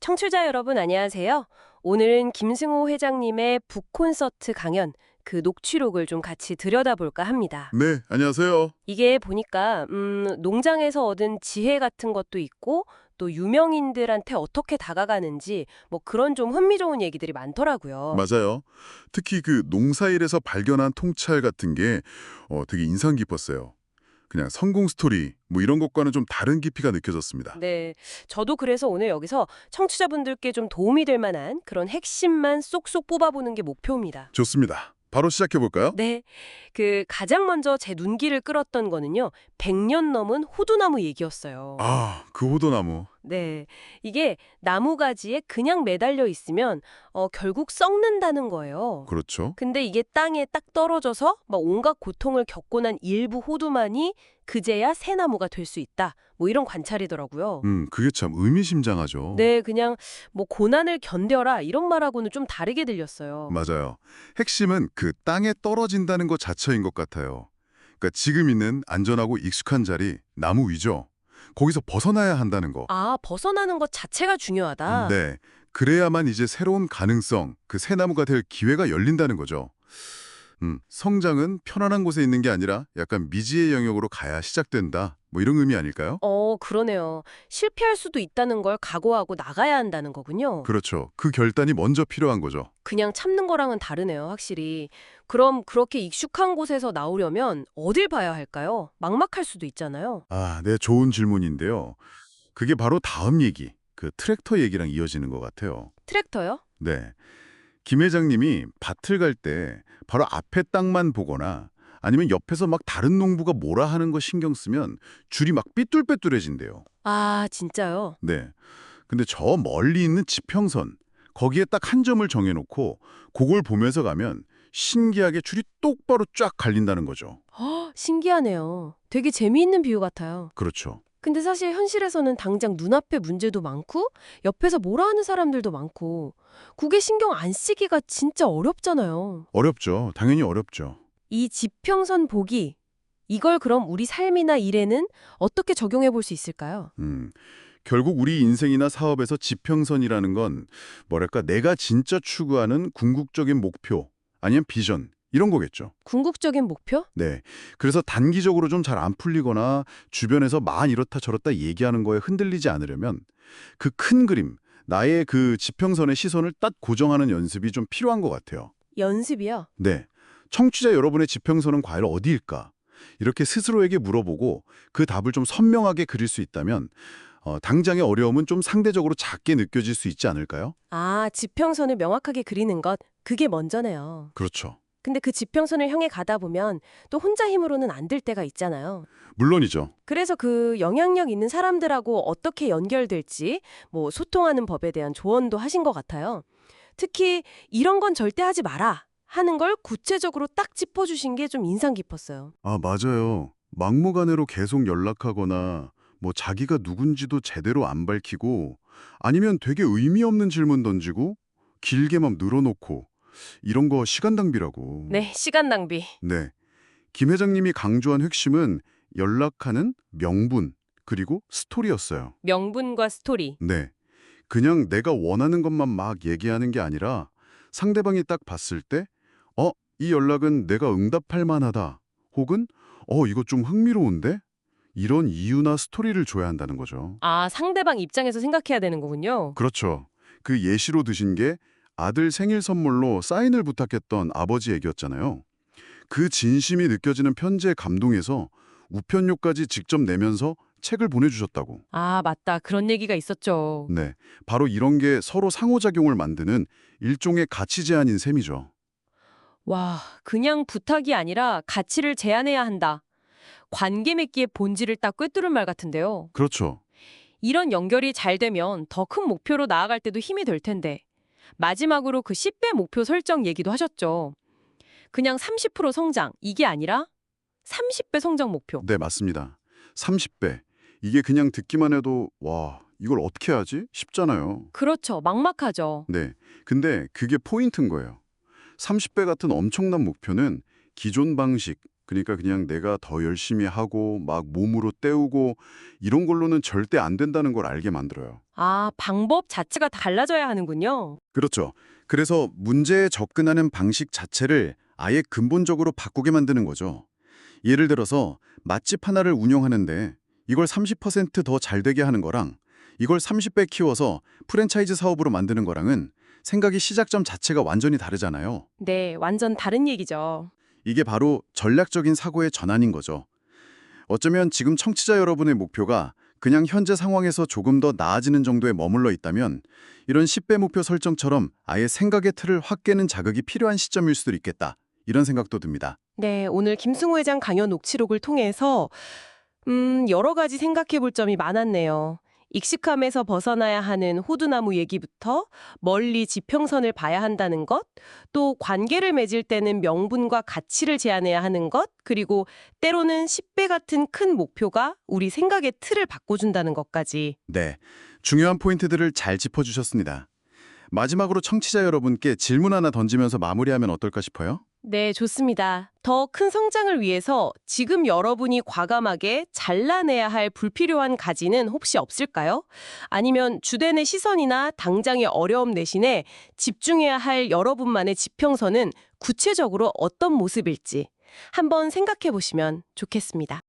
청취자 여러분 안녕하세요. 오늘은 김승호 회장님의 북콘서트 강연, 그 녹취록을 좀 같이 들여다볼까 합니다. 네, 안녕하세요. 이게 보니까 농장에서 얻은 지혜 같은 것도 있고 또 유명인들한테 어떻게 다가가는지 뭐 그런 좀 흥미로운 얘기들이 많더라고요. 맞아요. 특히 그 농사일에서 발견한 통찰 같은 게 되게 인상 깊었어요. 그냥 성공 스토리 뭐 이런 것과는 좀 다른 깊이가 느껴졌습니다. 네, 저도 그래서 오늘 여기서 청취자분들께 좀 도움이 될 만한 그런 핵심만 쏙쏙 뽑아보는 게 목표입니다. 좋습니다. 바로 시작해 볼까요? 네. 가장 먼저 제 눈길을 끌었던 거는요. 100년 넘은 호두나무 얘기였어요. 아, 그 호도나무. 네. 이게 나무 가지에 그냥 매달려 있으면 결국 썩는다는 거예요. 그렇죠. 근데 이게 땅에 딱 떨어져서 막 온갖 고통을 겪고 난 일부 호두만이 그제야 새 나무가 될 수 있다. 뭐 이런 관찰이더라고요. 그게 참 의미심장하죠. 네, 그냥 뭐 고난을 견뎌라 이런 말하고는 좀 다르게 들렸어요. 맞아요. 핵심은 그 땅에 떨어진다는 것 자체인 것 같아요. 그러니까 지금 있는 안전하고 익숙한 자리, 나무 위죠. 거기서 벗어나야 한다는 거. 아, 벗어나는 것 자체가 중요하다. 네. 그래야만 이제 새로운 가능성, 그 새 나무가 될 기회가 열린다는 거죠. 성장은 편안한 곳에 있는 게 아니라 약간 미지의 영역으로 가야 시작된다. 뭐 이런 의미 아닐까요? 그러네요. 실패할 수도 있다는 걸 각오하고 나가야 한다는 거군요. 그렇죠. 그 결단이 먼저 필요한 거죠. 그냥 참는 거랑은 다르네요, 확실히. 그럼 그렇게 익숙한 곳에서 나오려면 어딜 봐야 할까요? 막막할 수도 있잖아요. 아, 네, 좋은 질문인데요. 그게 바로 다음 얘기, 그 트랙터 얘기랑 이어지는 것 같아요. 트랙터요? 네. 김 회장님이 밭을 갈 때 바로 앞에 땅만 보거나 아니면 옆에서 막 다른 농부가 뭐라 하는 거 신경 쓰면 줄이 막 삐뚤빼뚤해진대요. 아, 진짜요? 네. 근데 저 멀리 있는 지평선, 거기에 딱 한 점을 정해놓고 그걸 보면서 가면 신기하게 줄이 똑바로 쫙 갈린다는 거죠. 신기하네요. 되게 재미있는 비유 같아요. 그렇죠. 근데 사실 현실에서는 당장 눈앞에 문제도 많고 옆에서 뭐라 하는 사람들도 많고 그게 신경 안 쓰기가 진짜 어렵잖아요. 어렵죠. 당연히 어렵죠. 이 지평선 보기, 이걸 그럼 우리 삶이나 일에는 어떻게 적용해 볼 수 있을까요? 음, 결국 우리 인생이나 사업에서 지평선이라는 건 뭐랄까 내가 진짜 추구하는 궁극적인 목표 아니면 비전 이런 거겠죠. 궁극적인 목표? 네. 그래서 단기적으로 좀 잘 안 풀리거나 주변에서 이렇다 저렇다 얘기하는 거에 흔들리지 않으려면 그 큰 그림, 나의 그 지평선의 시선을 딱 고정하는 연습이 좀 필요한 것 같아요. 연습이요? 네. 청취자 여러분의 지평선은 과연 어디일까? 이렇게 스스로에게 물어보고 그 답을 좀 선명하게 그릴 수 있다면 당장의 어려움은 좀 상대적으로 작게 느껴질 수 있지 않을까요? 아, 지평선을 명확하게 그리는 것, 그게 먼저네요. 그렇죠. 근데 그 지평선을 향해 가다 보면 또 혼자 힘으로는 안 될 때가 있잖아요. 물론이죠. 그래서 그 영향력 있는 사람들하고 어떻게 연결될지 뭐 소통하는 법에 대한 조언도 하신 것 같아요. 특히 이런 건 절대 하지 마라 하는 걸 구체적으로 딱 짚어주신 게 좀 인상 깊었어요. 아, 맞아요. 막무가내로 계속 연락하거나 뭐 자기가 누군지도 제대로 안 밝히고 아니면 되게 의미 없는 질문 던지고 길게 막 늘어놓고 이런 거 시간 낭비라고. 네, 시간 낭비. 네. 김 회장님이 강조한 핵심은 연락하는 명분 그리고 스토리였어요. 명분과 스토리. 네. 그냥 내가 원하는 것만 막 얘기하는 게 아니라 상대방이 딱 봤을 때 이 연락은 내가 응답할 만하다. 혹은 이거 좀 흥미로운데? 이런 이유나 스토리를 줘야 한다는 거죠. 아, 상대방 입장에서 생각해야 되는 거군요. 그렇죠. 그 예시로 드신 게 아들 생일 선물로 사인을 부탁했던 아버지 얘기였잖아요. 그 진심이 느껴지는 편지에 감동해서 우편료까지 직접 내면서 책을 보내주셨다고. 아, 맞다. 그런 얘기가 있었죠. 네, 바로 이런 게 서로 상호작용을 만드는 일종의 가치 제안인 셈이죠. 와, 그냥 부탁이 아니라 가치를 제안해야 한다. 관계 맺기의 본질을 딱 꿰뚫은 말 같은데요. 그렇죠. 이런 연결이 잘 되면 더 큰 목표로 나아갈 때도 힘이 될 텐데. 마지막으로 그 10배 목표 설정 얘기도 하셨죠. 그냥 30% 성장, 이게 아니라 30배 성장 목표. 네, 맞습니다. 30배. 이게 그냥 듣기만 해도 와, 이걸 어떻게 하지? 쉽잖아요. 그렇죠. 막막하죠. 네. 근데 그게 포인트인 거예요. 30배 같은 엄청난 목표는 기존 방식, 그러니까 그냥 내가 더 열심히 하고 막 몸으로 때우고 이런 걸로는 절대 안 된다는 걸 알게 만들어요. 아, 방법 자체가 달라져야 하는군요. 그렇죠. 그래서 문제에 접근하는 방식 자체를 아예 근본적으로 바꾸게 만드는 거죠. 예를 들어서 맛집 하나를 운영하는데 이걸 30%더 잘 되게 하는 거랑 이걸 30배 키워서 프랜차이즈 사업으로 만드는 거랑은 생각이 시작점 자체가 완전히 다르잖아요. 네, 완전 다른 얘기죠. 이게 바로 전략적인 사고의 전환인 거죠. 어쩌면 지금 청취자 여러분의 목표가 그냥 현재 상황에서 조금 더 나아지는 정도에 머물러 있다면 이런 10배 목표 설정처럼 아예 생각의 틀을 확 깨는 자극이 필요한 시점일 수도 있겠다. 이런 생각도 듭니다. 네, 오늘 김승호 회장 강연 녹취록을 통해서 여러 가지 생각해 볼 점이 많았네요. 익식함에서 벗어나야 하는 호두나무 얘기부터 멀리 지평선을 봐야 한다는 것, 또 관계를 맺을 때는 명분과 가치를 제한해야 하는 것, 그리고 때로는 10배 같은 큰 목표가 우리 생각의 틀을 바꿔준다는 것까지. 네, 중요한 포인트들을 잘 짚어주셨습니다. 마지막으로 청취자 여러분께 질문 하나 던지면서 마무리하면 어떨까 싶어요? 네, 좋습니다. 더 큰 성장을 위해서 지금 여러분이 과감하게 잘라내야 할 불필요한 가지는 혹시 없을까요? 아니면 주변의 시선이나 당장의 어려움 대신에 집중해야 할 여러분만의 지평선은 구체적으로 어떤 모습일지 한번 생각해 보시면 좋겠습니다.